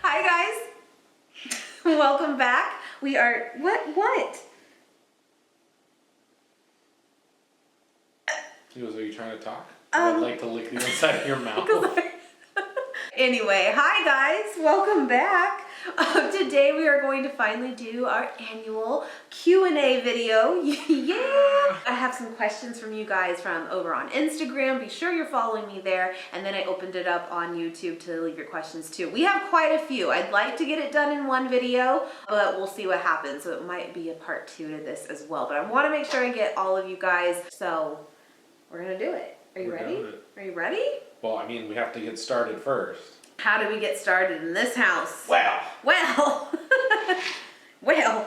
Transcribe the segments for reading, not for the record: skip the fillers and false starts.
Hi guys, welcome back. We are, what? He goes, are you trying to talk? I'd like to lick the inside of your mouth. Anyway, hi guys, welcome back. Today we are going to finally do our annual Q&A video. Yeah! I have some questions from you guys from over on Instagram. Be sure you're following me there. And then I opened it up on YouTube to leave your questions too. We have quite a few. I'd like to get it done in one video, but we'll see what happens. So it might be a part 2 to this as well. But I want to make sure I get all of you guys. So we're going to do it. Are you ready? Are you ready? Well, I mean, we have to get started first. How do we get started in this house? Well,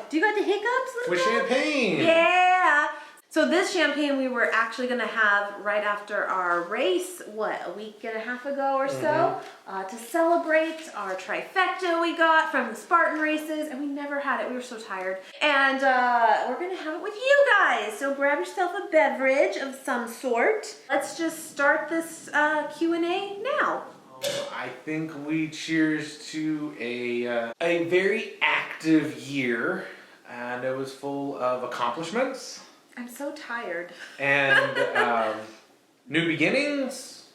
do you got the hiccups? with champagne. Yeah. So this champagne we were actually gonna have right after our race, a week and a half ago or so, to celebrate our trifecta we got from the Spartan races, and we never had it. We were so tired. And we're gonna have it with you guys. So grab yourself a beverage of some sort. Let's just start this Q&A now. I think we cheers to a very active year, and it was full of accomplishments. I'm so tired. And new beginnings,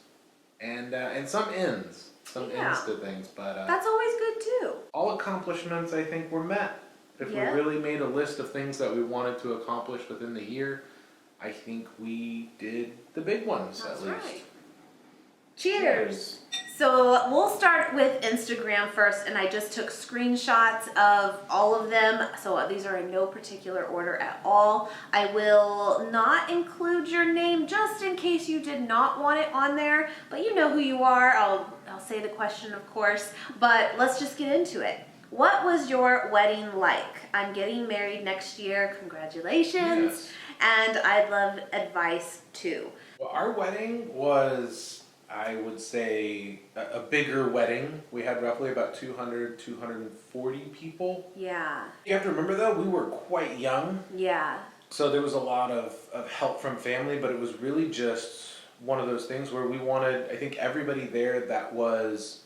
and some ends. Ends to things, but that's always good too. all accomplishments I think were met. If we really made a list of things that we wanted to accomplish within the year, I think we did the big ones. That's at least. Right. Cheers. So we'll start with Instagram first, and I just took screenshots of all of them. So these are in no particular order at all. I will not include your name just in case you did not want it on there, but you know who you are. I'll say the question, of course, but let's just get into it. What was your wedding like? I'm getting married next year. Congratulations. Yes. And I'd love advice too. Well, our wedding was, I would say, a bigger wedding. We had roughly about 200, 240 people. Yeah. You have to remember though, we were quite young. Yeah. So there was a lot of help from family, but it was really just one of those things where we wanted, I think, everybody there that was,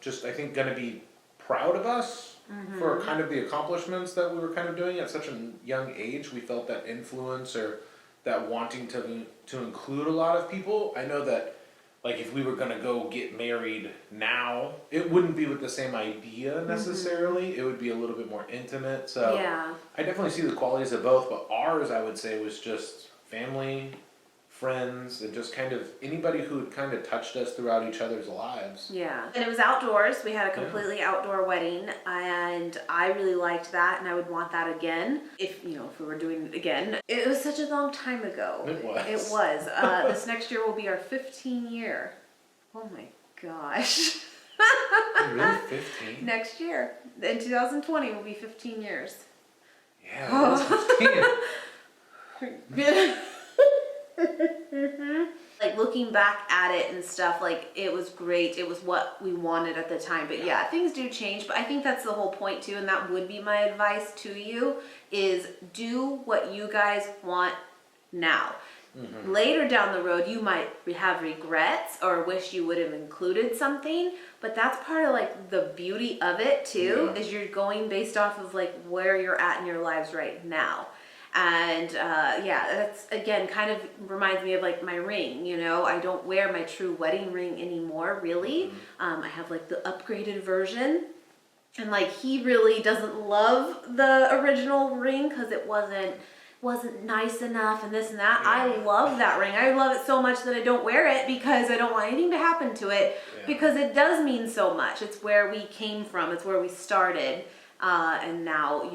just I think going to be proud of us for kind of the accomplishments that we were kind of doing at such a young age. We felt that influence or that wanting to include a lot of people. I know that, like, if we were going to go get married now, it wouldn't be with the same idea necessarily. It would be a little bit more intimate. So yeah. I definitely see the qualities of both, but ours, I would say, was just family, friends, and just kind of anybody who had kind of touched us throughout each other's lives. Yeah. And it was outdoors. We had a completely outdoor wedding, and I really liked that, and I would want that again if we were doing it again. It was such a long time ago. It was. It was. This next year will be our 15 year. Oh my gosh. Really? 15? Next year. In 2020 will be 15 years. Yeah, it was 15. Like looking back at it and stuff, like it was great. It was what we wanted at the time. But yeah, things do change. But I think that's the whole point too, and that would be my advice to you, is do what you guys want now. Later down the road, you might have regrets or wish you would have included something, but that's part of like the beauty of it too, is you're going based off of like where you're at in your lives right now. And that's again kind of reminds me of like my ring. I don't wear my true wedding ring anymore, really. I have like the upgraded version, and like he really doesn't love the original ring because it wasn't nice enough and this and that. I love that ring. I love it so much that I don't wear it because I don't want anything to happen to it, because it does mean so much. It's where we came from. It's where we started, and now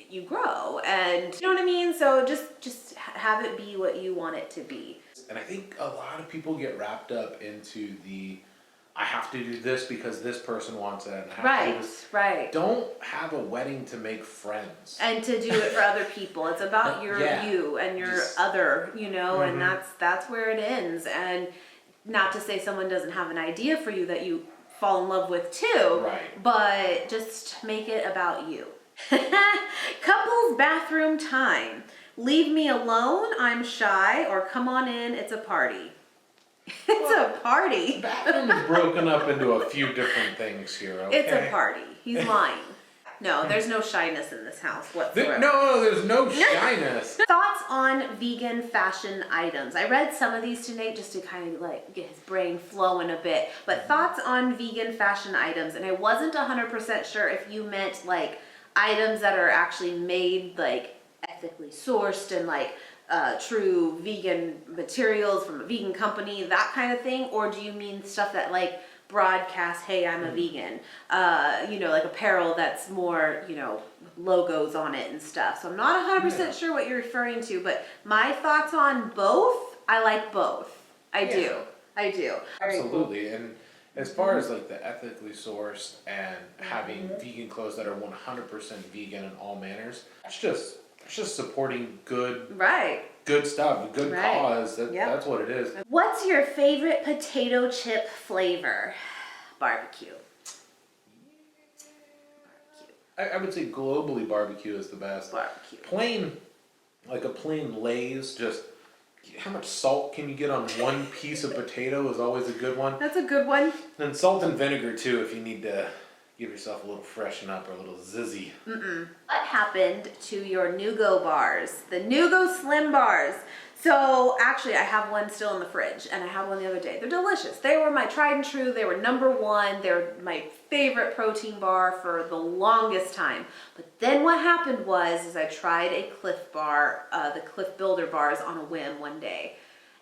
you grow, and you know what I mean? So just have it be what you want it to be. And I think a lot of people get wrapped up into I have to do this because this person wants it. And I have to do this. Right. Don't have a wedding to make friends. And to do it for other people. It's about you and your other, and that's where it ends. And not to say someone doesn't have an idea for you that you fall in love with too. Right. But just make it about you. Couples bathroom time. Leave me alone, I'm shy, or come on in, it's a party. It's a party. Bathroom is broken up into a few different things here, okay? It's a party. He's lying. No, there's no shyness in this house whatsoever. No, there's no shyness. Thoughts on vegan fashion items? I read some of these today just to kind of like get his brain flowing a bit. But thoughts on vegan fashion items, and I wasn't 100% sure if you meant like items that are actually made like ethically sourced and like true vegan materials from a vegan company, that kind of thing, or do you mean stuff that like broadcast, hey, I'm a vegan, like apparel that's more, logos on it and stuff. So I'm not 100% sure what you're referring to, but my thoughts on both, I like both. I do. Absolutely. And as far as like the ethically sourced and having vegan clothes that are 100% vegan in all manners, it's just supporting good stuff, good cause. That's what it is. What's your favorite potato chip flavor? Barbecue. I would say globally barbecue is the best. Barbecue. Like a plain Lay's, just how much salt can you get on one piece of potato is always a good one. That's a good one. And salt and vinegar too if you need to give yourself a little freshen up or a little zizzy. What happened to your Nugo bars? The Nugo Slim bars. So actually I have one still in the fridge and I had one the other day. They're delicious. They were my tried and true. They were #1. They're my favorite protein bar for the longest time. But then what happened was I tried a Cliff bar, the Cliff Builder bars on a whim one day.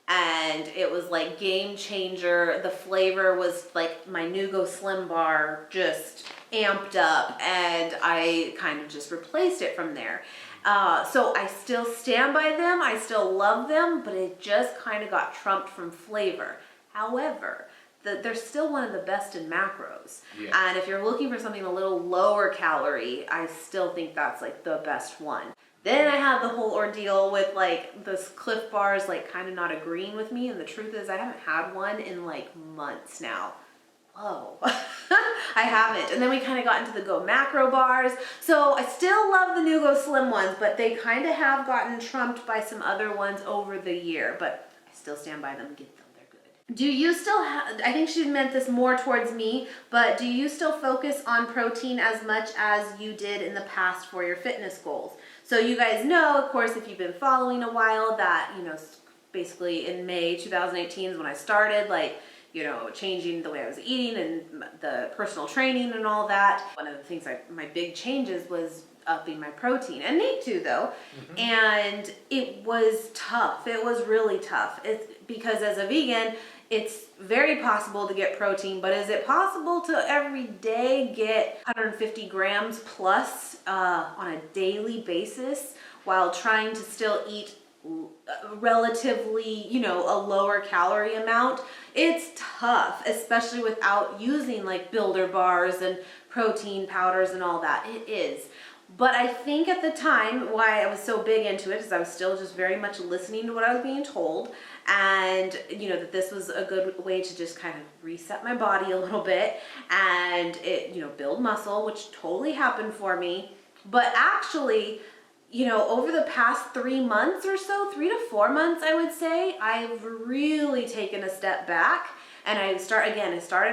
And it was like game changer. The flavor was like my Nugo Slim bar just amped up, and I kind of just replaced it from there. So I still stand by them, I still love them, but it just kind of got trumped from flavor. However, they're still one of the best in macros. Yeah. And if you're looking for something a little lower calorie, I still think that's like the best one. Then I had the whole ordeal with like this Cliff bars like kind of not agreeing with me, and the truth is I haven't had one in like months now. Whoa. I haven't. And then we kind of got into the Go Macro bars. So I still love the Nugo Slim ones, but they kind of have gotten trumped by some other ones over the year, but I still stand by them. Get them. They're good. Do you still have, I think she meant this more towards me, but do you still focus on protein as much as you did in the past for your fitness goals? So you guys know, of course, if you've been following a while, that, basically in May 2018 is when I started, changing the way I was eating and the personal training and all that. One of the things, my big changes was upping my protein. And me too, though. And it was tough. It was really tough. It's because as a vegan, it's very possible to get protein, but is it possible to every day get 150 grams plus on a daily basis while trying to still eat relatively, a lower calorie amount? It's tough, especially without using like builder bars and protein powders and all that. It is. But I think at the time why I was so big into it is I was still just very much listening to what I was being told, and that this was a good way to just kind of reset my body a little bit and it build muscle, which totally happened for me. But actually, over the past 3 months or so, 3 to 4 months, I would say, I've really taken a step back, and I started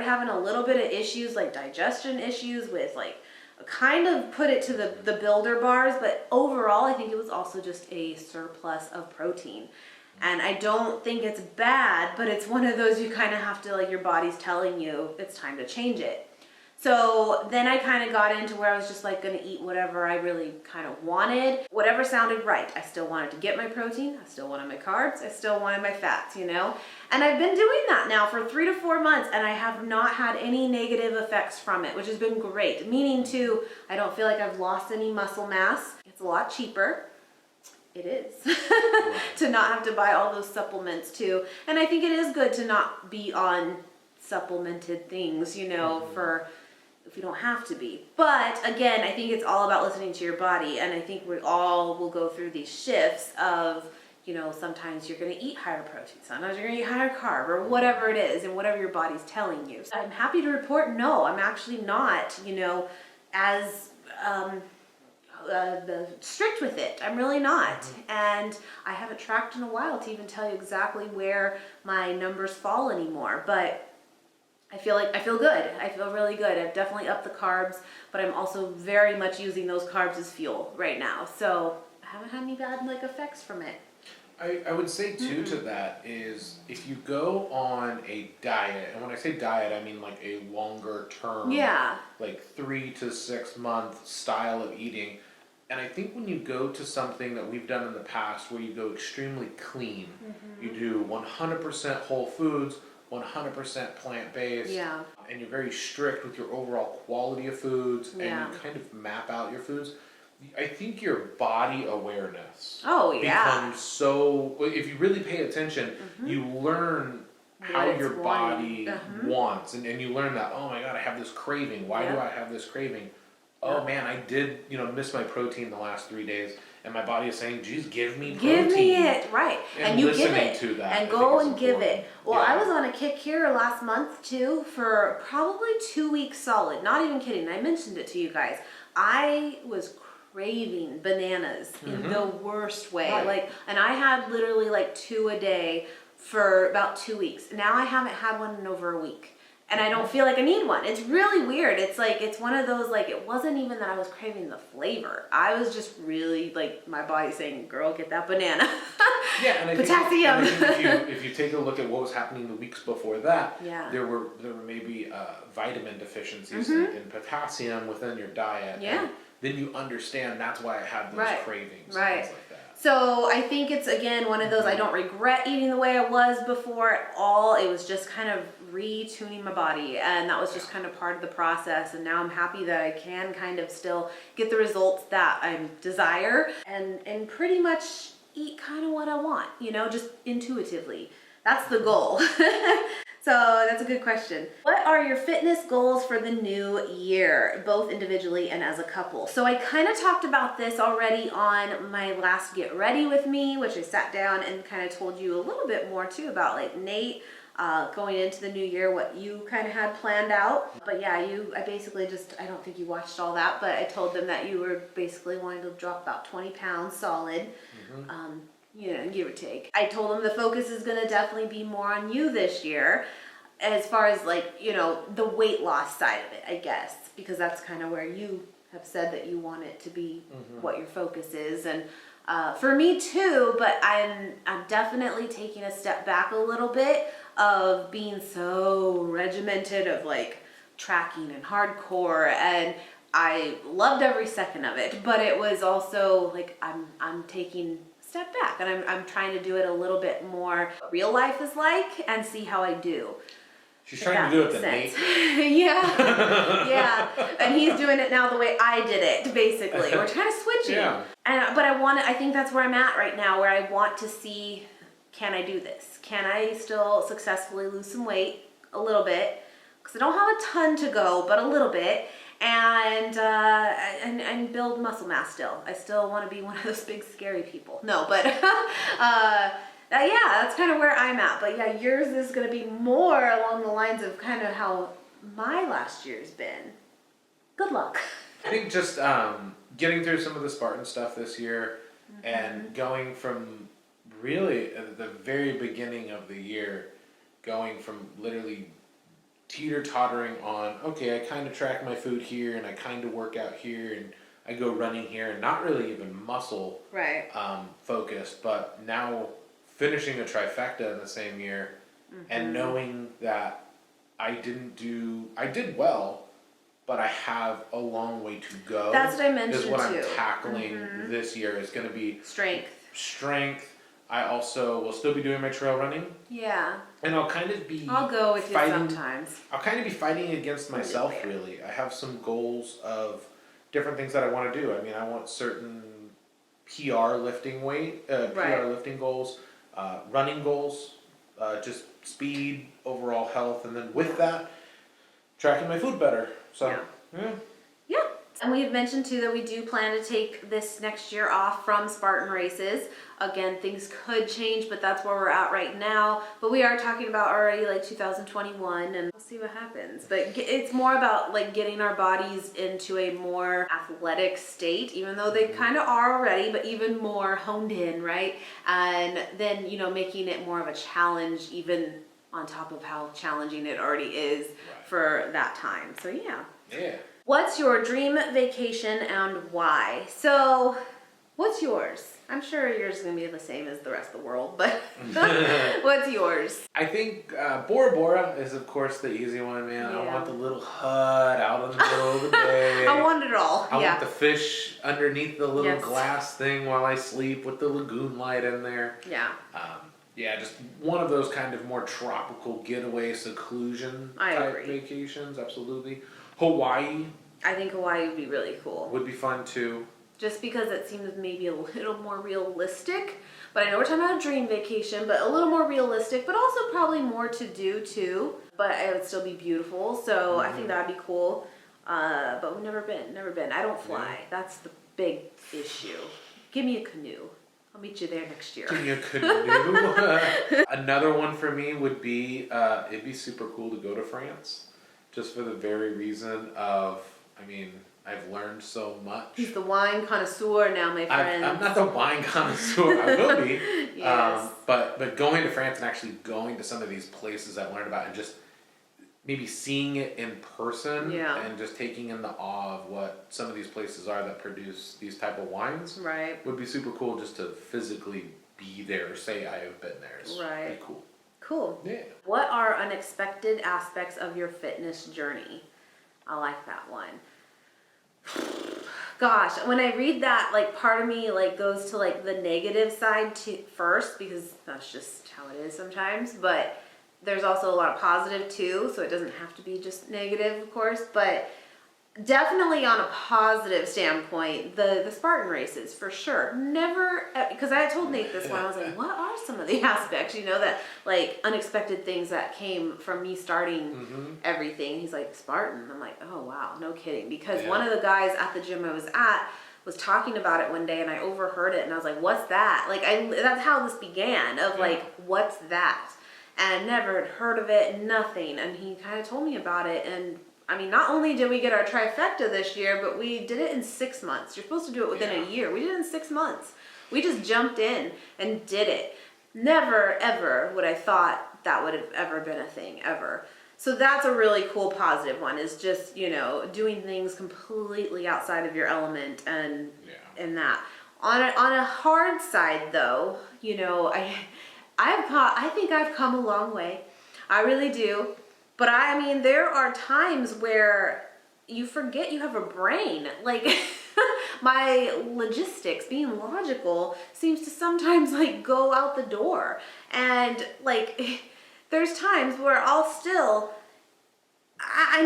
having a little bit of issues, like digestion issues with kind of put it to the builder bars, but overall, I think it was also just a surplus of protein. And I don't think it's bad, but it's one of those you kind of have to, your body's telling you it's time to change it. So then I kind of got into where I was just going to eat whatever I really kind of wanted, whatever sounded right. I still wanted to get my protein, I still wanted my carbs, I still wanted my fats, And I've been doing that now for 3 to 4 months, and I have not had any negative effects from it, which has been great. Meaning too, I don't feel like I've lost any muscle mass. It's a lot cheaper. It is. To not have to buy all those supplements too. And I think it is good to not be on supplemented things, for if you don't have to be. But again, I think it's all about listening to your body, and I think we all will go through these shifts of, sometimes you're going to eat higher protein, sometimes you're going to eat higher carb, or whatever it is, and whatever your body's telling you. So I'm happy to report, no, I'm actually not, as strict with it. I'm really not. And I haven't tracked in a while to even tell you exactly where my numbers fall anymore. But I feel good. I feel really good. I've definitely upped the carbs, but I'm also very much using those carbs as fuel right now. So I haven't had any bad effects from it. I would say too to that is if you go on a diet, and when I say diet, I mean like a longer term, like 3 to 6 month style of eating. And I think when you go to something that we've done in the past where you go extremely clean, you do 100% whole foods, 100% plant-based, and you're very strict with your overall quality of foods, and you kind of map out your foods. I think your body awareness becomes so, if you really pay attention, you learn how your body wants, and you learn that, oh my God, I have this craving. Why do I have this craving? Oh man, I did, miss my protein the last 3 days, and my body is saying, geez, give me protein. Give me it, right. And you give it, to that, and go and give it. Well, I was on a kick here last month too, for probably 2 weeks solid. Not even kidding, I mentioned it to you guys. I was craving bananas in the worst way. And I had literally 2 a day for about 2 weeks. Now I haven't had one in over a week. And I don't feel like I need one. It's really weird. It's it's one of those, it wasn't even that I was craving the flavor. I was just really, my body saying, girl, get that banana. Yeah, and potassium. I think if you take a look at what was happening the weeks before that, there were maybe vitamin deficiencies in potassium within your diet. Yeah. And then you understand that's why I had those cravings and things like that. So I think it's, again, one of those, I don't regret eating the way I was before at all. It was just kind of retuning my body, and that was just kind of part of the process. And now I'm happy that I can kind of still get the results that I desire and pretty much eat kind of what I want, just intuitively. That's the goal. So that's a good question. What are your fitness goals for the new year, both individually and as a couple? So I kind of talked about this already on my last Get Ready With Me, which I sat down and kind of told you a little bit more too about Nate, going into the new year, what you kind of had planned out. But yeah, I basically I don't think you watched all that, but I told them that you were basically wanting to drop about 20 pounds solid. Give or take. I told them the focus is going to definitely be more on you this year, as far as the weight loss side of it, I guess, because that's kind of where you have said that you want it to be what your focus is. And for me too, but I'm definitely taking a step back a little bit of being so regimented of tracking and hardcore, and I loved every second of it, but it was also I'm taking step back, and I'm trying to do it a little bit more real life is and see how I do. She's trying to do it the Nate. yeah, and he's doing it now the way I did it. Basically, we're kind of switching. But I think that's where I'm at right now, where I want to see, can I do this? Can I still successfully lose some weight a little bit? Because I don't have a ton to go, but a little bit. And build muscle mass still. I still want to be one of those big scary people. No, but that's kind of where I'm at. But yeah, yours is going to be more along the lines of kind of how my last year's been. Good luck. I think just getting through some of the Spartan stuff this year and going from really at the very beginning of the year, going from literally teeter-tottering on, okay, I kind of track my food here, and I kind of work out here, and I go running here, and not really even muscle focused, but now finishing a trifecta in the same year, and knowing that I did well, but I have a long way to go. That's what I mentioned is what too. I'm tackling this year. Is going to be strength. I also will still be doing my trail running. Yeah. And I'll kind of be I'll go with you sometimes. I'll kind of be fighting against myself, really. I have some goals of different things that I want to do. I mean, I want certain PR lifting goals, running goals, just speed, overall health, and then with that, tracking my food better. So, yeah. And we've mentioned too that we do plan to take this next year off from Spartan races. Again, things could change, but that's where we're at right now. But we are talking about already like 2021, and we'll see what happens. But it's more about like getting our bodies into a more athletic state, even though they kind of are already, but even more honed in, right? And then, you know, making it more of a challenge, even on top of how challenging it already is for that time. So yeah. Yeah. What's your dream vacation and why? So, what's yours? I'm sure yours is going to be the same as the rest of the world, but what's yours? I think Bora Bora is, of course, the easy one, man. Yeah. I want the little hut out in the middle of the day. I want it all. I want the fish underneath the little Yes. glass thing while I sleep with the lagoon light in there. Yeah. Yeah, just one of those kind of more tropical getaway seclusion I type agree. vacations, absolutely. Hawaii I think Hawaii would be really cool. would be fun too. Just because it seems maybe a little more realistic. But I know we're talking about a dream vacation, but a little more realistic, but also probably more to do too. But it would still be beautiful, so I think that'd be cool. But we've never been. I don't fly. Yeah. That's the big issue. Give me a canoe. I'll meet you there next year. Give me a canoe. Another one for me would be, it'd be super cool to go to France. Just for the very reason of, I mean, I've learned so much. He's the wine connoisseur now, my friend. I'm not the wine connoisseur. I will be. Yes. But going to France and actually going to some of these places I've learned about and just maybe seeing it in person and just taking in the awe of what some of these places are that produce these type of wines would be super cool just to physically be there or say I have been there. It's pretty cool. Cool. Yeah. What are unexpected aspects of your fitness journey? I like that one. Gosh, when I read that, like part of me like goes to like the negative side first because that's just how it is sometimes, but there's also a lot of positive too, so it doesn't have to be just negative, of course, but definitely on a positive standpoint, the Spartan races, for sure. Never, because I told Nate this one, I was like, what are some of the aspects, you know, that like unexpected things that came from me starting everything. He's like, Spartan? I'm like, oh wow, no kidding. Because one of the guys at the gym I was at was talking about it one day and I overheard it and I was like, what's that? Like, that's how this began, of like, what's that? And never had heard of it, nothing. And he kind of told me about it, and I mean, not only did we get our trifecta this year, but we did it in 6 months. You're supposed to do it within a year. We did it in 6 months. We just jumped in and did it. Never, ever would I thought that would have ever been a thing, ever. So that's a really cool positive one, is just, you know, doing things completely outside of your element and that. On a hard side, though, you know, I think I've come a long way. I really do. But I mean, there are times where you forget you have a brain. Like, my logistics, being logical, seems to sometimes like go out the door. And like, there's times where I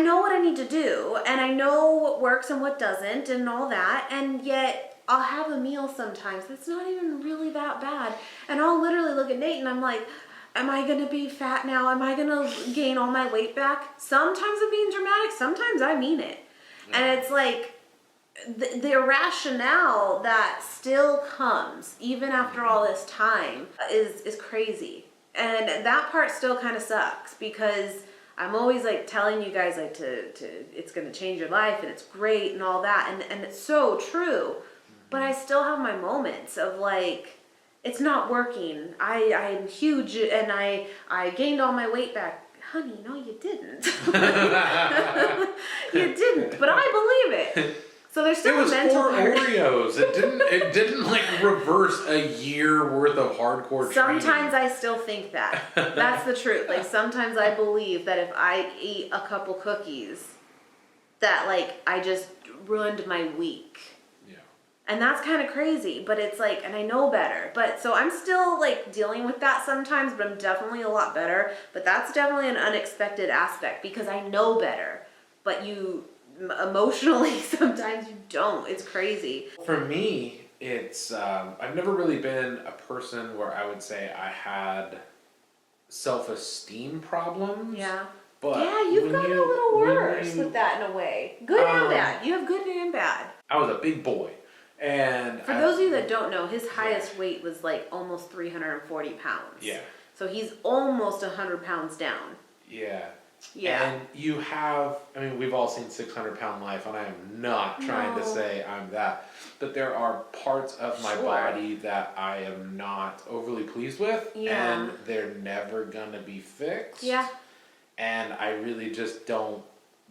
know what I need to do, and I know what works and what doesn't and all that, and yet I'll have a meal sometimes that's not even really that bad. And I'll literally look at Nate and I'm like, am I going to be fat now? Am I going to gain all my weight back? Sometimes I'm being dramatic. Sometimes I mean it. Yeah. And it's like the irrationale that still comes even after all this time is crazy. And that part still kind of sucks because I'm always like telling you guys like to it's going to change your life and it's great and all that. And it's so true. But I still have my moments of like, it's not working. I'm huge and I gained all my weight back. Honey, no, you didn't. You didn't, but I believe it. So there's still a mental part. It was 4 Oreos. It didn't like reverse a year worth of hardcore training. Sometimes I still think that. That's the truth. Like sometimes I believe that if I eat a couple cookies, that like I just ruined my week. And that's kind of crazy, but it's like, and I know better. But so I'm still like dealing with that sometimes, but I'm definitely a lot better. But that's definitely an unexpected aspect because I know better. But you emotionally, sometimes you don't. It's crazy. For me, it's, I've never really been a person where I would say I had self-esteem problems. Yeah. But yeah, you've got a little worse with that in a way. Good and bad. You have good and bad. I was a big boy. And for those of you that don't know, his highest weight was like almost 340 pounds. Yeah. So he's almost 100 pounds down. Yeah. Yeah. And you have, I mean, we've all seen 600-pound Life, and I am not trying to say I'm that. But there are parts of my body that I am not overly pleased with. Yeah. And they're never going to be fixed. Yeah. And I really just don't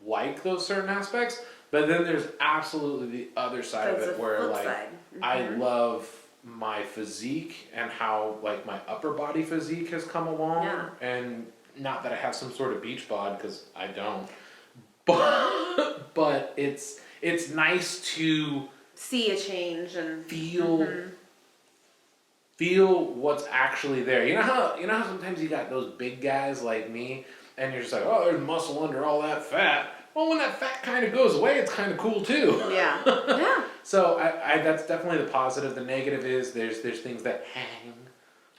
like those certain aspects. But then there's absolutely the other side of it where, like, I love my physique and how, like, my upper body physique has come along. Yeah. And not that I have some sort of beach bod, because I don't. But it's nice to see a change and feel what's actually there. You know how sometimes you got those big guys like me, and you're just like, oh, there's muscle under all that fat. Well, when that fat kind of goes away, it's kind of cool too. Yeah, yeah. So I that's definitely the positive. The negative is there's things that hang.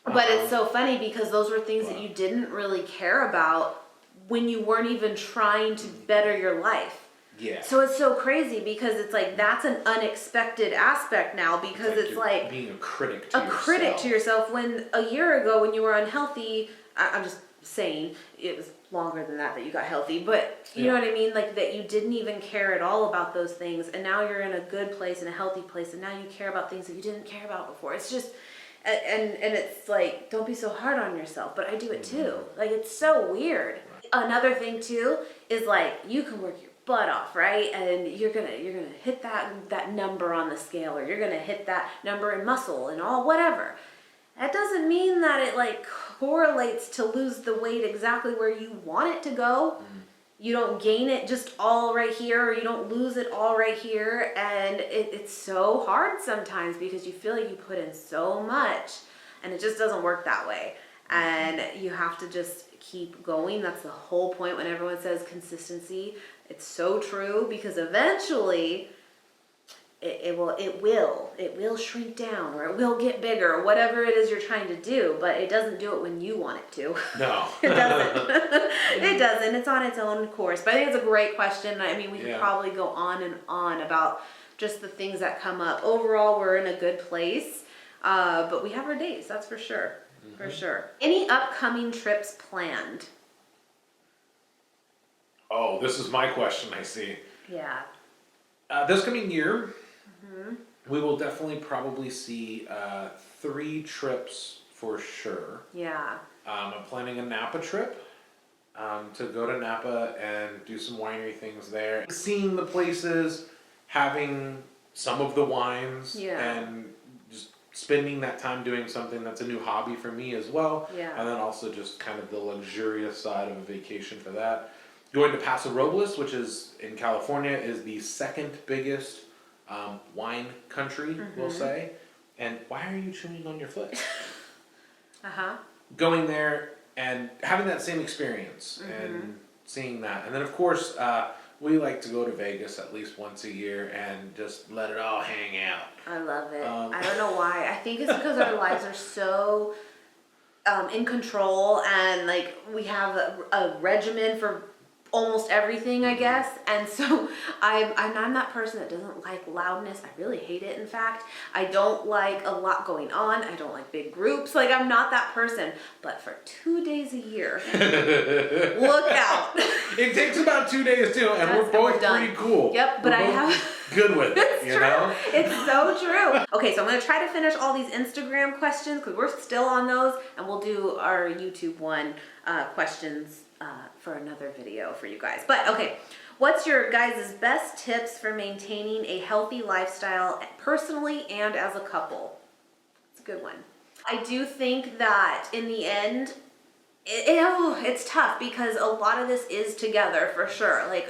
But it's so funny because those were things that you didn't really care about when you weren't even trying to better your life. Yeah. So it's so crazy because it's like that's an unexpected aspect now because it's like being a critic to yourself. A critic to yourself when a year ago when you were unhealthy, I'm just saying it was longer than that you got healthy, but you know what I mean, like that you didn't even care at all about those things, and now you're in a good place, in a healthy place, and now you care about things that you didn't care about before. It's just and it's like, don't be so hard on yourself, but I do it too. Like, it's so weird. Another thing too is like you can work your butt off, right? And you're gonna hit that number on the scale, or you're gonna hit that number in muscle and all whatever. That doesn't mean that it like correlates to lose the weight exactly where you want it to go. You don't gain it just all right here, or you don't lose it all right here. And it's so hard sometimes because you feel like you put in so much and it just doesn't work that way. And you have to just keep going. That's the whole point when everyone says consistency. It's so true because eventually it will shrink down, or it will get bigger, or whatever it is you're trying to do, but it doesn't do it when you want it to. No. It doesn't. It doesn't. It's on its own course. But I think it's a great question. I mean, we could probably go on and on about just the things that come up. Overall, we're in a good place, but we have our days, that's for sure. For sure. Any upcoming trips planned? Oh, this is my question, I see. Yeah. This coming year, we will definitely probably see 3 trips for sure. Yeah. I'm planning a Napa trip to go to Napa and do some winery things there. Seeing the places, having some of the wines, and just spending that time doing something that's a new hobby for me as well. Yeah. And then also just kind of the luxurious side of a vacation for that. Going to Paso Robles, which is in California, is the second biggest wine country, we'll say. And why are you chewing on your foot? Going there and having that same experience and seeing that. And then, of course, we like to go to Vegas at least once a year and just let it all hang out. I love it. I don't know why. I think it's because our lives are so in control, and like we have a regimen for almost everything, I guess. And so I'm that person that doesn't like loudness. I really hate it, in fact. I don't like a lot going on. I don't like big groups. Like, I'm not that person. But for 2 days a year, look out. It takes about 2 days too, and we're both pretty cool. Yep, but I have good with it, you know? It's so true. Okay, so I'm going to try to finish all these Instagram questions because we're still on those, and we'll do our YouTube one questions for another video for you guys. But okay, what's your guys' best tips for maintaining a healthy lifestyle personally and as a couple? It's a good one. I do think that in the end, it's tough because a lot of this is together for sure. Like,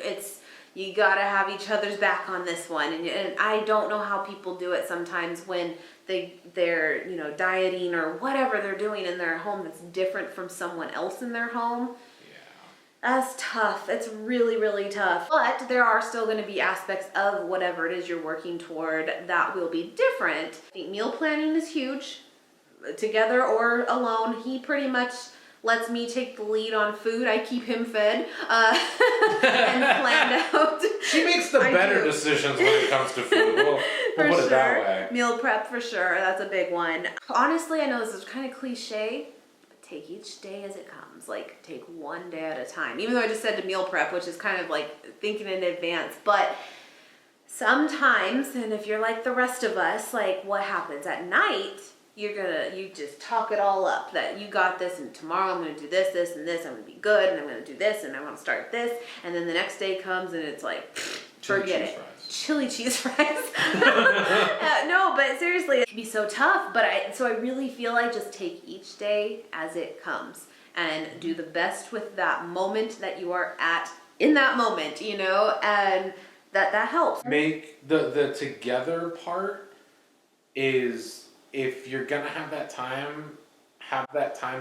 you gotta have each other's back on this one, and I don't know how people do it sometimes when they're you know, dieting or whatever they're doing in their home that's different from someone else in their home. That's tough. It's really, really tough. But there are still going to be aspects of whatever it is you're working toward that will be different. I think meal planning is huge, together or alone. He pretty much lets me take the lead on food. I keep him fed and planned out. She makes the better decisions when it comes to food. We'll put it that way. Meal prep for sure. That's a big one. Honestly, I know this is kind of cliche, but take each day as it comes. Like, take one day at a time. Even though I just said to meal prep, which is kind of like thinking in advance. But sometimes, and if you're like the rest of us, like what happens at night, you just talk it all up that you got this, and tomorrow I'm going to do this, this, and this. I'm going to be good, and I'm going to do this, and I want to start this. And then the next day comes, and it's like, forget it. Chili cheese fries. No, but seriously, it can be so tough. But I really feel like just take each day as it comes and do the best with that moment that you are at in that moment, you know, and that helps. Make the together part is, if you're gonna have that time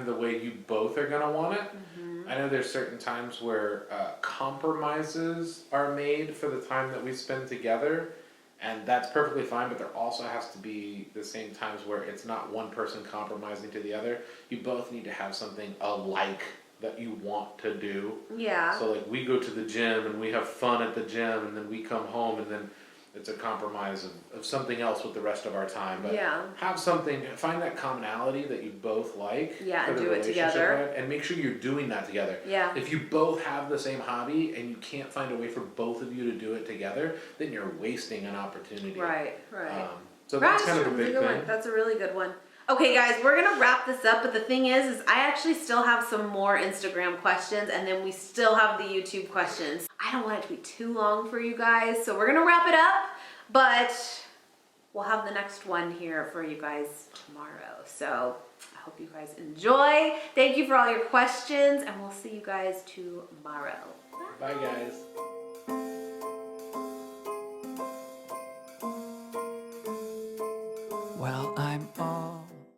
the way you both are gonna want it. Mm-hmm. I know there's certain times where compromises are made for the time that we spend together, and that's perfectly fine, but there also has to be the same times where it's not one person compromising to the other. You both need to have something alike that you want to do. Yeah. So like, we go to the gym and we have fun at the gym, and then we come home, and then it's a compromise of something else with the rest of our time. But have something, find that commonality that you both like. Yeah, and do it together. And make sure you're doing that together. Yeah. If you both have the same hobby and you can't find a way for both of you to do it together, then you're wasting an opportunity. Right. So that's kind of a big thing. That's a really good one. Okay guys, we're gonna wrap this up, but the thing is I actually still have some more Instagram questions, and then we still have the YouTube questions. I don't want it to be too long for you guys, so we're gonna wrap it up, but we'll have the next one here for you guys tomorrow. So I hope you guys enjoy. Thank you for all your questions, and we'll see you guys tomorrow. Bye guys. Well, I'm all